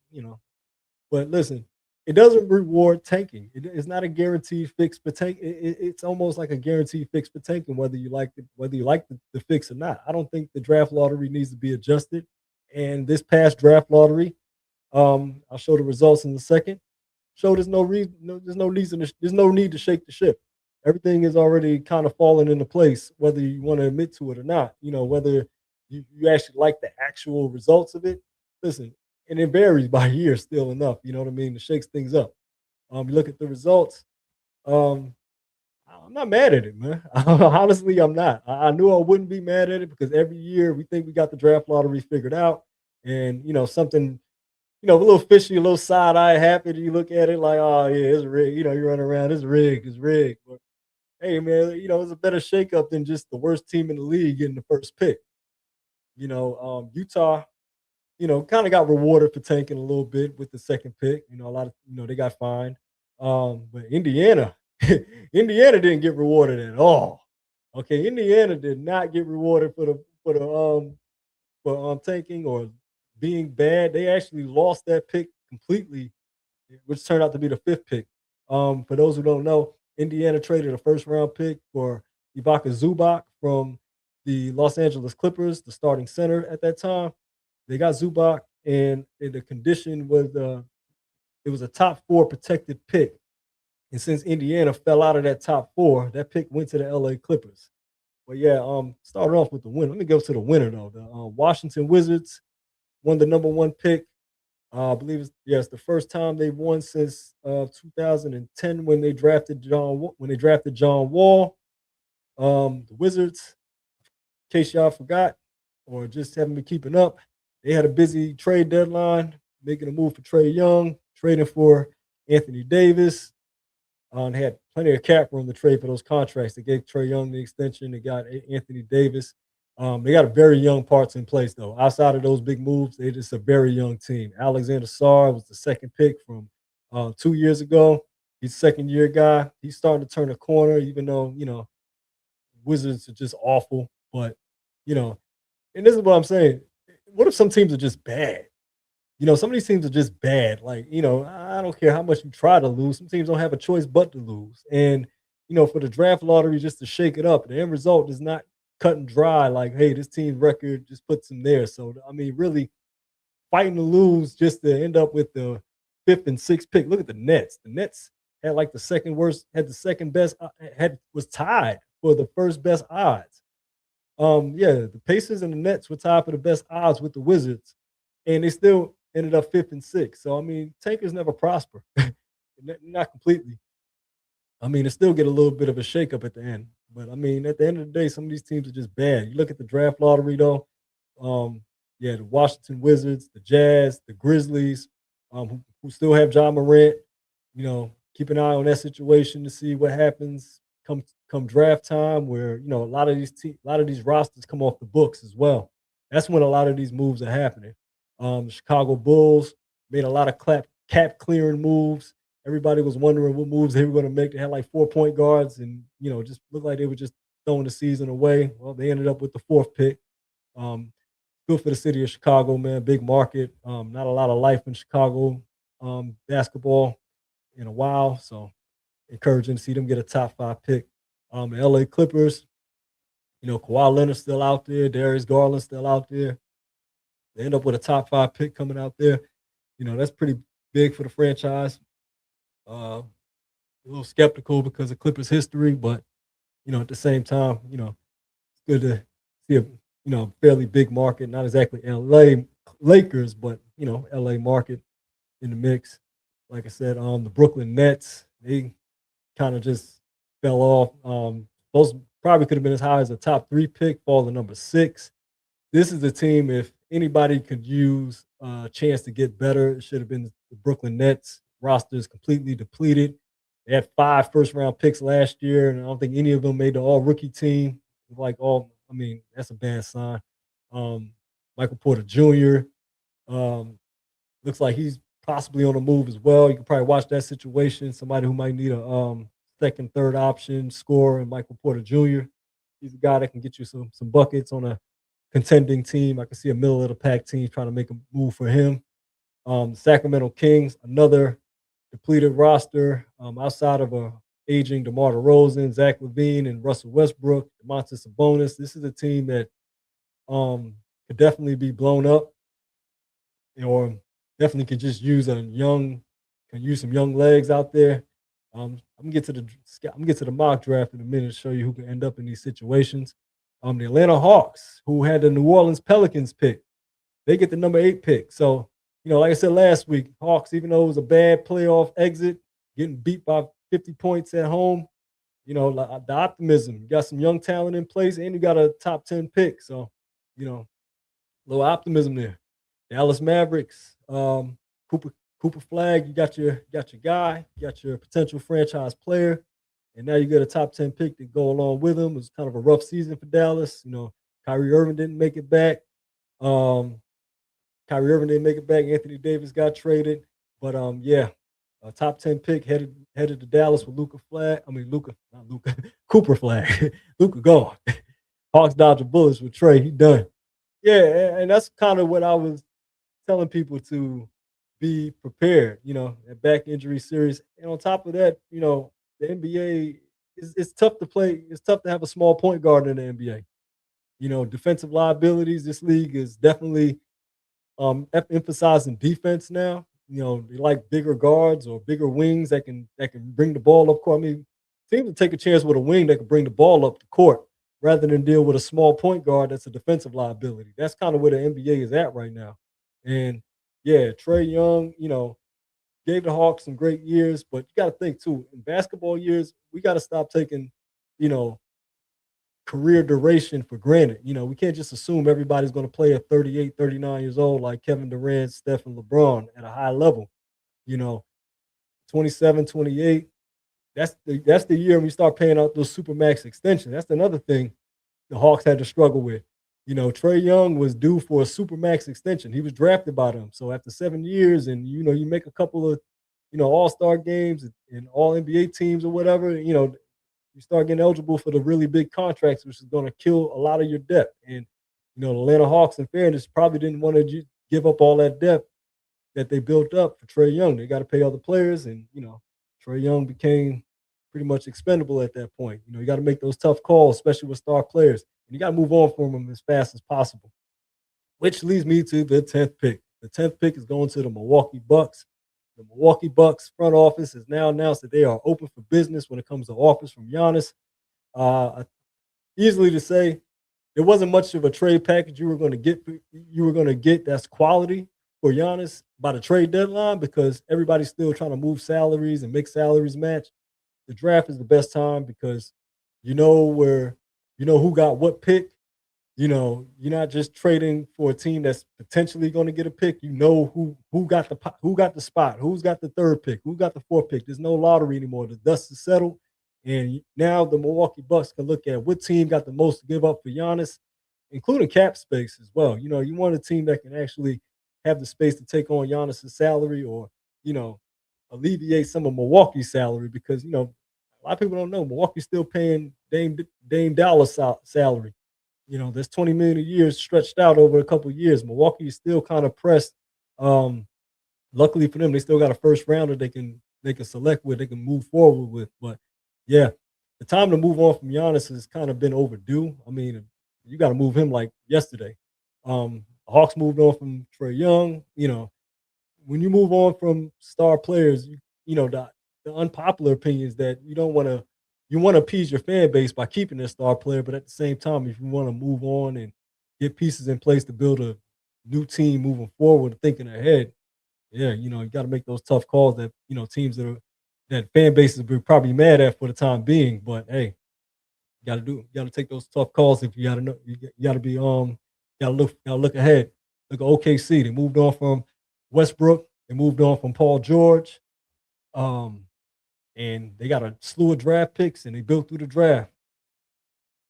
But listen, it doesn't reward tanking. It's not a guaranteed fix for tank. It's almost like a guaranteed fix for tanking, whether you like the fix or not. I don't think the draft lottery needs to be adjusted. And this past draft lottery, I'll show the results in a second. Show there's no reason, there's no need to shake the ship. Everything is already kind of falling into place, whether you want to admit to it or not. Whether you actually like the actual results of it. Listen, and it varies by year still enough. You know what I mean? To shakes things up. You look at the results. Um, I'm not mad at it, man. Honestly, I'm not. I knew I wouldn't be mad at it because every year we think we got the draft lottery figured out, and something, a little fishy, a little side eye happen. You look at it like, oh yeah, it's rigged. You run around, it's rigged. But hey, man, it's a better shakeup than just the worst team in the league getting the first pick. Utah, kind of got rewarded for tanking a little bit with the second pick. A lot of, they got fined. But Indiana, Indiana didn't get rewarded at all. Okay, Indiana did not get rewarded for tanking or being bad. They actually lost that pick completely, which turned out to be the fifth pick. For those who don't know, Indiana traded a first round pick for Ibaka Zubac from the Los Angeles Clippers, the starting center at that time. They got Zubac, and the condition was it was a top four protected pick. And since Indiana fell out of that top four, that pick went to the LA Clippers. But yeah, started off with the winner. Let me go to the winner though. The Washington Wizards won the number one pick. I believe it's the first time they've won since 2010 when they drafted John Wall. The Wizards, in case y'all forgot or just haven't been keeping up, they had a busy trade deadline, making a move for Trae Young, trading for Anthony Davis. They had plenty of cap room to trade for those contracts. They gave Trae Young the extension. They got Anthony Davis. They got a very young parts in place, though. Outside of those big moves, they're just a very young team. Alexander Sarr was the second pick from 2 years ago. He's a second-year guy. He's starting to turn a corner, even though, Wizards are just awful. But, and this is what I'm saying. What if some teams are just bad? Some of these teams are just bad. Like, I don't care how much you try to lose. Some teams don't have a choice but to lose. And, for the draft lottery just to shake it up, the end result is not cut and dry. Like, hey, this team's record just puts them there. So, I mean, really fighting to lose just to end up with the fifth and sixth pick. Look at the Nets. The Nets had like the second worst, had the second best, was tied for the first best odds. Yeah, the Pacers and the Nets were tied for the best odds with the Wizards, and they still ended up fifth and sixth. So I mean, tankers never prosper, not completely. I mean, it still get a little bit of a shakeup at the end, but I mean, at the end of the day, some of these teams are just bad. You look at the draft lottery though. Yeah, the Washington Wizards, the Jazz, the Grizzlies, who still have John Morant. Keep an eye on that situation to see what happens come draft time, where a lot of these rosters come off the books as well. That's when a lot of these moves are happening. The Chicago Bulls made a lot of cap clearing moves. Everybody was wondering what moves they were going to make. They had like 4 point guards, and just looked like they were just throwing the season away. Well, they ended up with the fourth pick. Good for the city of Chicago, man. Big market. Not a lot of life in Chicago basketball in a while, so encouraging to see them get a top 5 pick. The LA Clippers, Kawhi Leonard's still out there. Darius Garland's still out there. They end up with a top 5 pick coming out there. That's pretty big for the franchise. A little skeptical because of Clippers history, but at the same time, it's good to see a fairly big market, not exactly LA Lakers, but LA market in the mix. Like I said, the Brooklyn Nets, they kind of just fell off. Those probably could have been as high as a top 3 pick, falling number 6. This is a team, if anybody could use a chance to get better, it should have been the Brooklyn Nets. Roster is completely depleted. They had 5 first-round picks last year, and I don't think any of them made the all-rookie team. That's a bad sign. Michael Porter Jr. Looks like he's possibly on the move as well. You can probably watch that situation. Somebody who might need a second, third option scorer, and Michael Porter Jr. He's a guy that can get you some buckets on a contending team. I can see a middle of the pack team trying to make a move for him. Sacramento Kings, another depleted roster outside of a aging DeMar DeRozan, Zach LaVine, and Russell Westbrook, Domantas Sabonis. This is a team that could definitely be blown up, or definitely could just use some young legs out there. I'm gonna get to the mock draft in a minute to show you who can end up in these situations. The Atlanta Hawks, who had the New Orleans Pelicans pick, they get the number 8 pick. So, like I said last week, Hawks, even though it was a bad playoff exit, getting beat by 50 points at home, the optimism. You got some young talent in place, and you got a top 10 pick. So, you know, a little optimism there. Dallas Mavericks, Cooper Cooper Flag, you got your guy, you got your potential franchise player, and now you get a top 10 pick to go along with him. It was kind of a rough season for Dallas. Kyrie Irving didn't make it back. Um, Kyrie Irving didn't make it back. Anthony Davis got traded. But yeah, a top 10 pick headed to Dallas with Luca Flag. I mean Luca, not Luca, Cooper Flag. Luca gone. Hawks dodging bullets with Trey. He done. Yeah, and that's kind of what I was telling people to be prepared, a back injury series. And on top of that, the NBA it's tough to play. It's tough to have a small point guard in the NBA. Defensive liabilities. This league is definitely emphasizing defense now. They like bigger guards or bigger wings that can bring the ball up court. I mean, teams will take a chance with a wing that can bring the ball up the court rather than deal with a small point guard that's a defensive liability. That's kind of where the NBA is at right now. And yeah, Trey Young, gave the Hawks some great years, but you got to think too, in basketball years, we got to stop taking, you know, career duration for granted. We can't just assume everybody's going to play at 38, 39 years old like Kevin Durant, Steph, and LeBron at a high level. You know, 27, 28. That's the year we start paying out those supermax extensions. That's another thing the Hawks had to struggle with. Trey Young was due for a supermax extension. He was drafted by them. So after 7 years, and you make a couple of all-star games and all NBA teams or whatever, you start getting eligible for the really big contracts, which is going to kill a lot of your depth. And the Atlanta Hawks, in fairness, probably didn't want to give up all that depth that they built up for Trey Young. They got to pay other players, and Trey Young became pretty much expendable at that point. You got to make those tough calls, especially with star players. And you got to move on from them as fast as possible. Which leads me to the 10th pick. The 10th pick is going to the Milwaukee Bucks. The Milwaukee Bucks front office has now announced that they are open for business when it comes to offers from Giannis. Easily to say, there wasn't much of a trade package you were going to get. That's quality for Giannis by the trade deadline, because everybody's still trying to move salaries and make salaries match. The draft is the best time because you know who got what pick. You're not just trading for a team that's potentially going to get a pick. Who got the spot, who's got the third pick, who got the fourth pick. There's no lottery anymore. The dust is settled, and now the Milwaukee Bucks can look at what team got the most to give up for Giannis, including cap space as well. You want a team that can actually have the space to take on Giannis's salary, or alleviate some of Milwaukee's salary, because a lot of people don't know Milwaukee's still paying Dame Dallas salary. There's 20 million a year stretched out over a couple of years. Milwaukee is still kind of pressed. Luckily for them, they still got a first rounder they can select with, they can move forward with. But yeah, the time to move on from Giannis has kind of been overdue. I mean, you got to move him like yesterday. Hawks moved on from Trey Young. When you move on from star players, the unpopular opinion is that you want to appease your fan base by keeping their star player, but at the same time, if you want to move on and get pieces in place to build a new team moving forward, thinking ahead, yeah, you got to make those tough calls that teams that fan bases will be probably mad at for the time being. But hey, you got to take those tough calls. If you got to know, you got to be got to look ahead. Look at OKC. They moved on from Westbrook. They moved on from Paul George. And they got a slew of draft picks, and they built through the draft.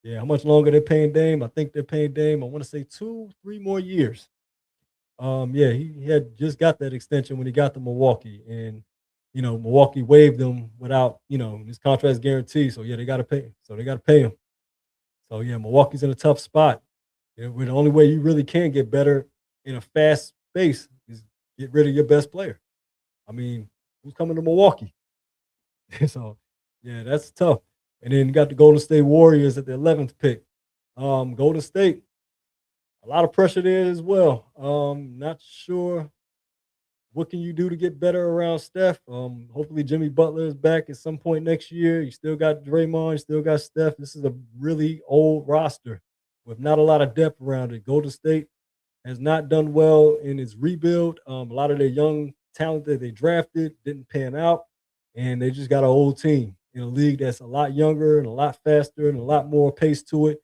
Yeah, how much longer they're paying Dame? I think they're paying Dame, I want to say 2-3 more years. Yeah, he had just got that extension when he got to Milwaukee, and Milwaukee waived him without his contract's guaranteed. So yeah, they got to pay. So they got to pay him. So yeah, Milwaukee's in a tough spot. The only way you really can get better in a fast space is get rid of your best player. I mean, who's coming to Milwaukee? So, yeah, that's tough. And then you got the Golden State Warriors at the 11th pick. Golden State, a lot of pressure there as well. Not sure what can you do to get better around Steph. Hopefully Jimmy Butler is back at some point next year. You still got Draymond, you still got Steph. This is a really old roster. with not a lot of depth around it. Golden State has not done well in its rebuild. A lot of their young talent that they drafted didn't pan out, and they just got an old team in a league that's a lot younger and a lot faster and a lot more pace to it.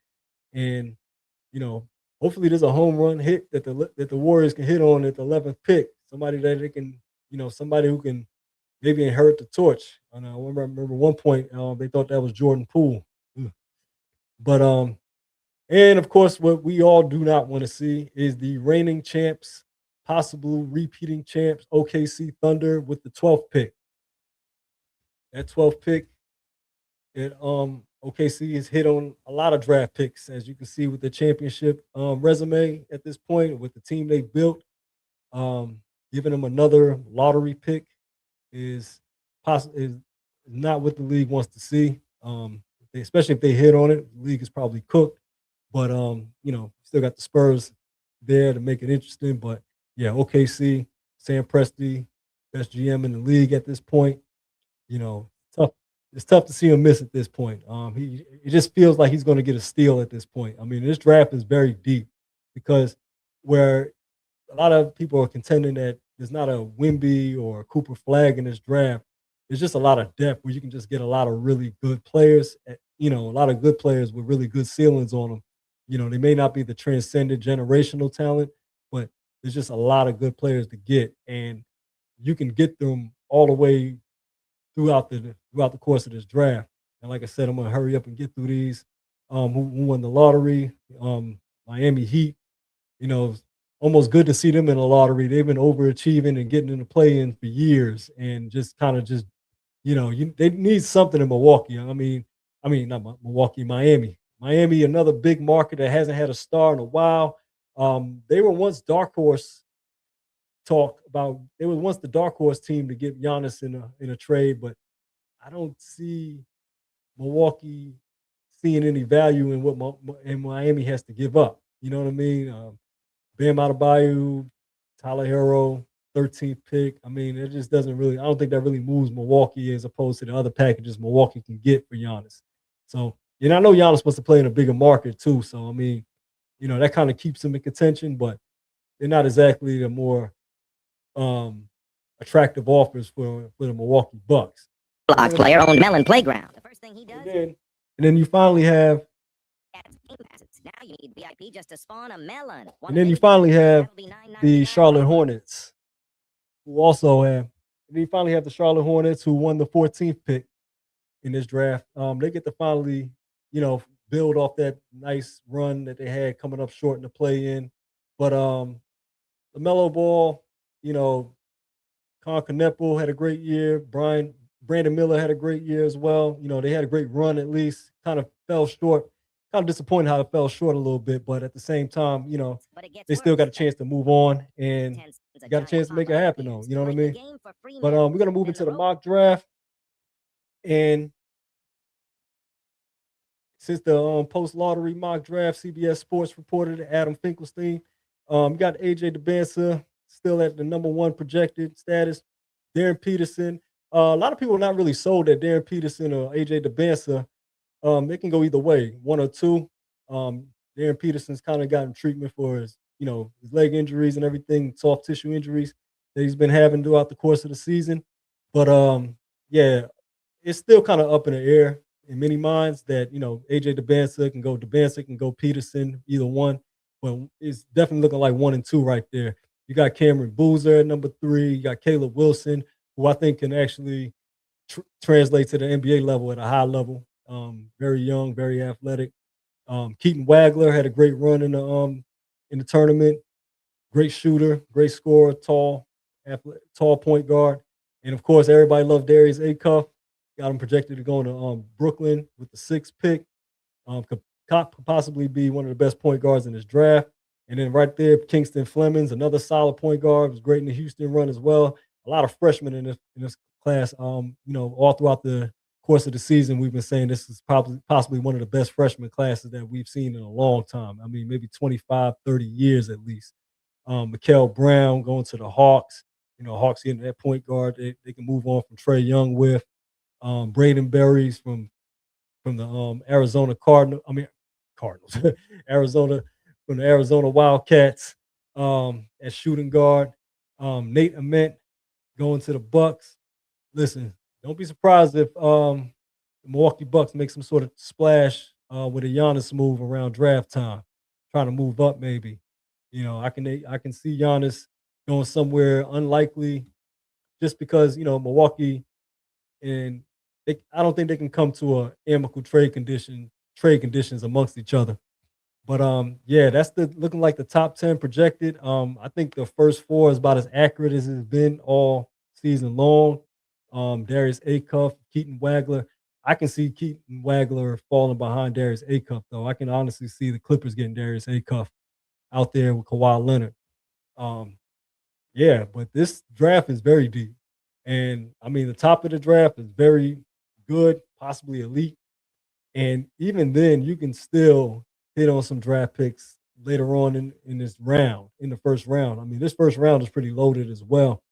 And you know, hopefully there's a home run hit that the Warriors can hit on at the 11th pick. Somebody that they can, somebody who can maybe inherit the torch. And I remember one point they thought that was Jordan Poole. Mm. But and of course, what we all do not want to see is the reigning champs, possible repeating champs, OKC Thunder with the 12th pick. That 12th pick, OKC has hit on a lot of draft picks, as you can see with the championship resume at this point, with the team they built. Giving them another lottery pick is not what the league wants to see. Especially if they hit on it, the league is probably cooked. But still got the Spurs there to make it interesting. But yeah, OKC, Sam Presti, best GM in the league at this point. Tough. It's tough to see him miss at this point. It just feels like he's going to get a steal at this point. I mean, this draft is very deep because where a lot of people are contending that there's not a Wemby or a Cooper Flag in this draft. There's just a lot of depth where you can just get a lot of really good players. A lot of good players with really good ceilings on them. They may not be the transcendent generational talent, but there's just a lot of good players to get, and you can get them all the way throughout the course of this draft. And like I said, I'm gonna hurry up and get through these. Who won the lottery? Miami Heat. Almost good to see them in the lottery. They've been overachieving and getting in the play-in for years, and just kind of they need something in Milwaukee. I mean, not Milwaukee, Miami. Miami, another big market that hasn't had a star in a while. They were once dark horse talk about. They were once the dark horse team to get Giannis in a trade, but I don't see Milwaukee seeing any value in what Miami has to give up. You know what I mean? Bam Adebayo, Tyler Hero, 13th pick. I mean, it just doesn't really. I don't think that really moves Milwaukee as opposed to the other packages Milwaukee can get for Giannis. So, I know Giannis supposed to play in a bigger market too. So, I mean, that kind of keeps him in contention, but they're not exactly the more attractive offers for the Milwaukee Bucks. Block player owned Melon Playground. The first thing he does. And then you finally have. Now you need VIP just to spawn a melon. And then you finally have the Charlotte Hornets, who also have. And then you finally have the Charlotte Hornets, who won the 14th pick in this draft. They get to finally, build off that nice run that they had coming up short in the play-in. But LaMelo Ball, Con Kneppel had a great year. Brandon Miller had a great year as well. They had a great run at least. Kind of fell short. Kind of disappointed how it fell short a little bit, but at the same time, they still got a chance to move on and got a chance to make it happen, though. You know what I mean? But we're gonna move into the mock draft, and since the post lottery mock draft, CBS Sports reported Adam Finkelstein. We got AJ DeBansa still at the number 1 projected status. Darren Peterson. A lot of people are not really sold at Darren Peterson or AJ DeBansa. It can go either way, 1 or 2. Darren Peterson's kind of gotten treatment for his leg injuries and everything, soft tissue injuries that he's been having throughout the course of the season. But yeah, it's still kind of up in the air in many minds that AJ DeBansa can go Peterson, either one. But it's definitely looking like 1 and 2 right there. You got Cameron Boozer at number 3. You got Caleb Wilson, who I think can actually translate to the NBA level at a high level. Very young, very athletic. Keaton Wagler had a great run in the tournament. Great shooter, great scorer, tall point guard. And of course, everybody loved Darius Acuff. Got him projected to go into Brooklyn with the 6th pick. Could possibly be one of the best point guards in this draft. And then right there, Kingston Flemings, another solid point guard, was great in the Houston run as well. A lot of freshmen in this class. All throughout the course of the season, we've been saying this is possibly one of the best freshman classes that we've seen in a long time. I mean, maybe 25, 30 years at least. Mikael Brown going to the Hawks. Hawks getting that point guard they can move on from Trae Young with. Braden Berries from the Arizona Cardinals, Arizona from the Arizona Wildcats at shooting guard. Nate Ament going to the Bucks. Listen, don't be surprised if the Milwaukee Bucks make some sort of splash with a Giannis move around draft time, trying to move up maybe. I can see Giannis going somewhere unlikely just because Milwaukee and I don't think they can come to a amicable trade conditions amongst each other. But yeah, that's the looking like the top 10 projected. I think the first four is about as accurate as it's been all season long. Darius Acuff, Keaton Wagler. I can see Keaton Wagler falling behind Darius Acuff, though. I can honestly see the Clippers getting Darius Acuff out there with Kawhi Leonard. Um, yeah, but this draft is very deep. And I mean, the top of the draft is very good, possibly elite. And even then, you can still hit on some draft picks later on in this round, in the first round. I mean, this first round is pretty loaded as well.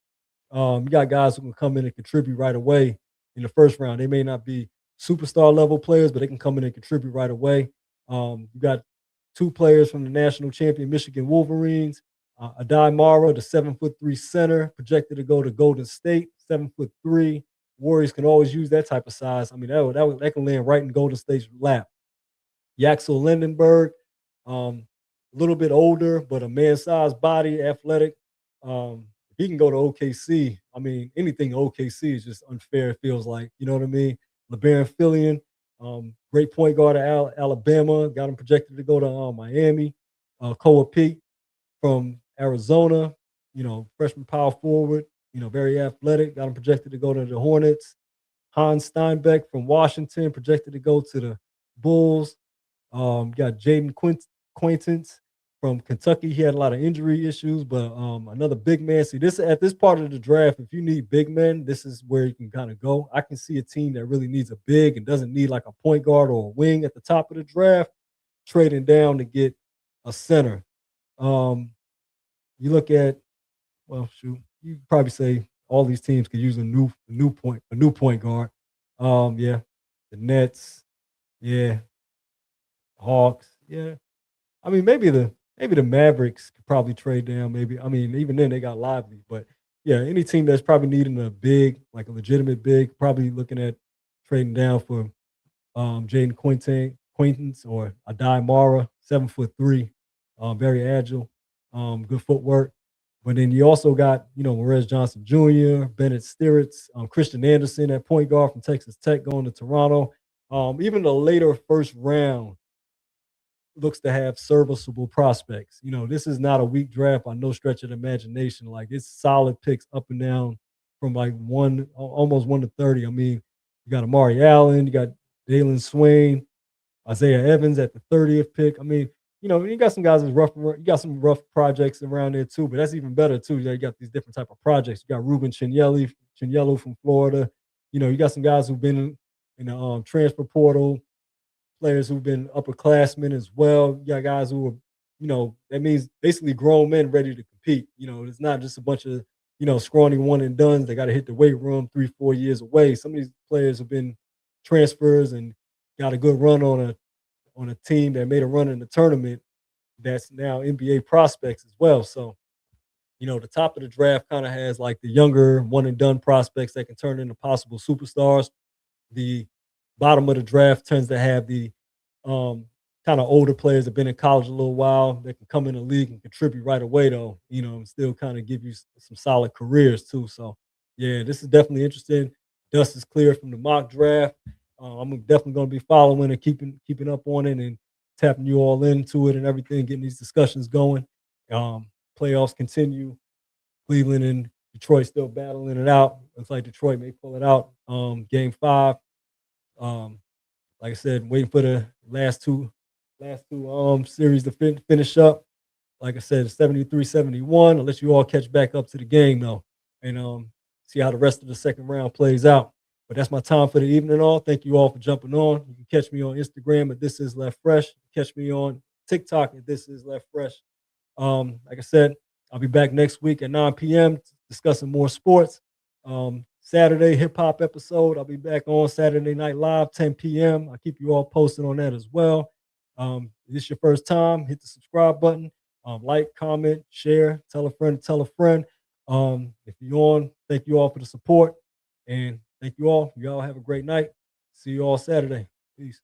You got guys who can come in and contribute right away in the first round. They may not be superstar level players, but they can come in and contribute right away. You got two players from the national champion Michigan Wolverines. Adai Mara, the 7'3" center, projected to go to Golden State, 7'3". Warriors can always use that type of size. I mean, that can land right in Golden State's lap. Yaxel Lindenberg, a little bit older, but a man-sized body, athletic. If he can go to OKC, I mean, anything OKC is just unfair, it feels like. You know what I mean? LeBaron Fillion, great point guard at Alabama, got him projected to go to Miami. Koa Peak from Arizona, freshman power forward, very athletic, got him projected to go to the Hornets. Hans Steinbeck from Washington, projected to go to the Bulls. Got Jaden Quaintance from Kentucky. He had a lot of injury issues, but another big man. See, this at this part of the draft, if you need big men, this is where you can kind of go. I can see a team that really needs a big and doesn't need like a point guard or a wing at the top of the draft, trading down to get a center. You look at, well, shoot, you could probably say all these teams could use a new point guard. Yeah, the Nets, yeah, Hawks, yeah. I mean, maybe the Mavericks could probably trade down. Maybe I mean, even then they got Lively, but yeah, any team that's probably needing a big, like a legitimate big, probably looking at trading down for Jaden Quaintance or Adai Mara, 7'3", very agile, good footwork. But then you also got, Morez Johnson Jr., Bennett Stirritz, Christian Anderson at point guard from Texas Tech going to Toronto. Even the later first round looks to have serviceable prospects. This is not a weak draft by no stretch of the imagination. Like it's solid picks up and down from like almost 1 to 30. I mean, you got Amari Allen, you got Dalen Swain, Isaiah Evans at the 30th pick. I mean, you got some guys that's rough. You got some rough projects around there too, but that's even better too. You got these different type of projects. You got Ruben Chinyello from Florida. You got some guys who've been in the transfer portal, players who've been upperclassmen as well. You got guys who are, that means basically grown men ready to compete. It's not just a bunch of, scrawny one and dones. They got to hit the weight room 3-4 years away. Some of these players have been transfers and got a good run on a team that made a run in the tournament that's now NBA prospects as well. So, the top of the draft kind of has like the younger one and done prospects that can turn into possible superstars. The bottom of the draft tends to have the kind of older players that have been in college a little while that can come in the league and contribute right away, though, and still kind of give you some solid careers too. So, yeah, this is definitely interesting. Dust is clear from the mock draft. I'm definitely going to be following and keeping up on it and tapping you all into it and everything, getting these discussions going. Playoffs continue. Cleveland and Detroit still battling it out. Looks like Detroit may pull it out. Game 5. Like I said, waiting for the last two series to finish up. Like I said, 73-71. I'll let you all catch back up to the game though, and see how the rest of the second round plays out. But that's my time for the evening. All. Thank you all for jumping on. You can catch me on Instagram at This Is Left Fresh. Catch me on TikTok at This Is Left Fresh. Like I said, I'll be back next week at 9 p.m. discussing more sports. Saturday hip hop episode. I'll be back on Saturday Night Live, 10 p.m. I'll keep you all posted on that as well. If this is your first time, hit the subscribe button, like, comment, share, tell a friend, tell a friend. If you're on, thank you all for the support. And thank you all. You all have a great night. See you all Saturday. Peace.